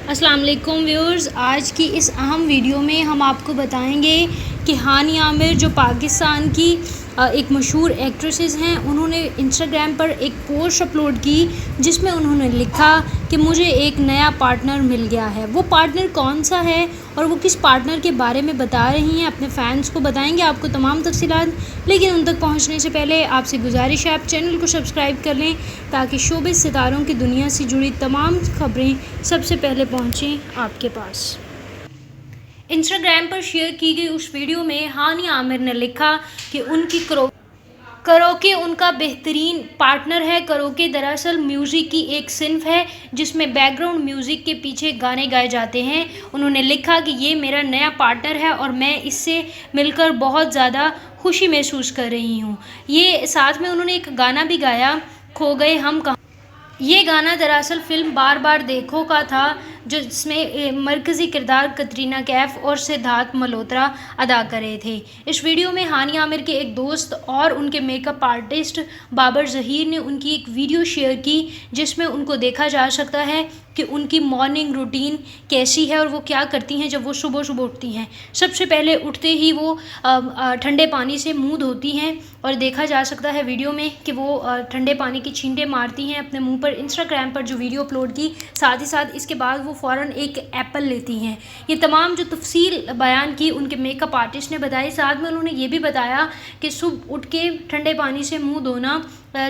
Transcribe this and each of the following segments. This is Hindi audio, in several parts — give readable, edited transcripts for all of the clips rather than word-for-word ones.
अस्सलाम वालेकुम व्यूअर्स, आज की इस अहम वीडियो में हम आपको बताएंगे कि हानी आमिर जो पाकिस्तान की एक मशहूर एक्ट्रेसेस हैं, उन्होंने इंस्टाग्राम पर एक पोस्ट अपलोड की जिसमें उन्होंने लिखा कि मुझे एक नया पार्टनर मिल गया है। वो पार्टनर कौन सा है और वो किस पार्टनर के बारे में बता रही हैं, अपने फ़ैन्स को बताएंगे आपको तमाम तफसीलात। लेकिन उन तक पहुंचने से पहले आपसे गुजारिश है आप चैनल को सब्सक्राइब कर लें ताकि शोबिज़ सितारों की दुनिया से जुड़ी तमाम खबरें सबसे पहले पहुँचें आपके पास। इंस्टाग्राम पर शेयर की गई उस वीडियो में हानी आमिर ने लिखा कि उनकी करोके उनका बेहतरीन पार्टनर है। करोके दरअसल म्यूज़िक की एक सिन्फ है जिसमें बैकग्राउंड म्यूज़िक के पीछे गाने गाए जाते हैं। उन्होंने लिखा कि ये मेरा नया पार्टनर है और मैं इससे मिलकर बहुत ज़्यादा खुशी महसूस कर रही हूँ। ये साथ में उन्होंने एक गाना भी गाया, खो गए हम कहाँ। ये गाना दरअसल फ़िल्म बार बार देखो का था, जिसमें मरकज़ी किरदार कटरीना कैफ़ और सिद्धार्थ मल्होत्रा अदा कर रहे थे। इस वीडियो में हानी आमिर के एक दोस्त और उनके मेकअप आर्टिस्ट बाबर ज़हीर ने उनकी एक वीडियो शेयर की जिसमें उनको देखा जा सकता है कि उनकी मॉर्निंग रूटीन कैसी है और वो क्या करती हैं जब वो सुबह सुबह उठती हैं। सबसे पहले उठते ही वो ठंडे पानी से मुंह धोती हैं और देखा जा सकता है वीडियो में कि वो ठंडे पानी की छींटे मारती हैं अपने मुंह पर। इंस्टाग्राम पर जो वीडियो अपलोड की, साथ ही साथ इसके बाद वो फ़ौरन एक एप्पल लेती हैं। ये तमाम जो तफसील बयान की उनके मेकअप आर्टिस्ट ने बताई। साथ में उन्होंने ये भी बताया कि सुबह उठ के ठंडे पानी से मुँह धोना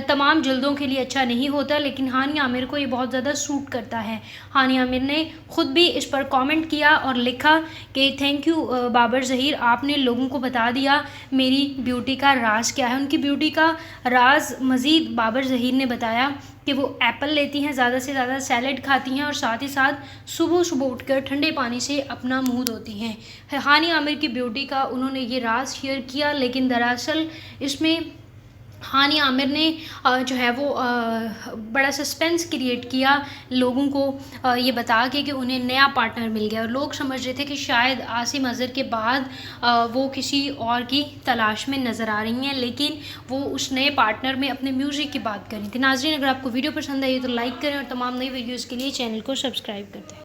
तमाम जल्दों के लिए अच्छा नहीं होता, लेकिन हानी आमिर को ये बहुत ज़्यादा सूट करता है। हानी आमिर ने ख़ुद भी इस पर कमेंट किया और लिखा कि थैंक यू बाबर ज़हीर, आपने लोगों को बता दिया मेरी ब्यूटी का राज क्या है। उनकी ब्यूटी का राज मज़ीद बाबर ज़हीर ने बताया कि वो एप्पल लेती हैं, ज़्यादा से ज़्यादा सैलेड खाती हैं और साथ ही साथ सुबह सुबह उठकर ठंडे पानी से अपना मुंह धोती हैं। हानी आमिर की ब्यूटी का उन्होंने ये राज शेयर किया, लेकिन दरअसल इसमें हानी आमिर ने जो है वो बड़ा सस्पेंस क्रिएट किया लोगों को ये बता के कि उन्हें नया पार्टनर मिल गया और लोग समझ रहे थे कि शायद आसिम अज़हर के बाद वो किसी और की तलाश में नज़र आ रही हैं, लेकिन वो उस नए पार्टनर में अपने म्यूज़िक की बात कर रही थी। नाज़रीन, अगर आपको वीडियो पसंद आई तो लाइक करें और तमाम नई वीडियोज़ के लिए चैनल को सब्सक्राइब कर दें।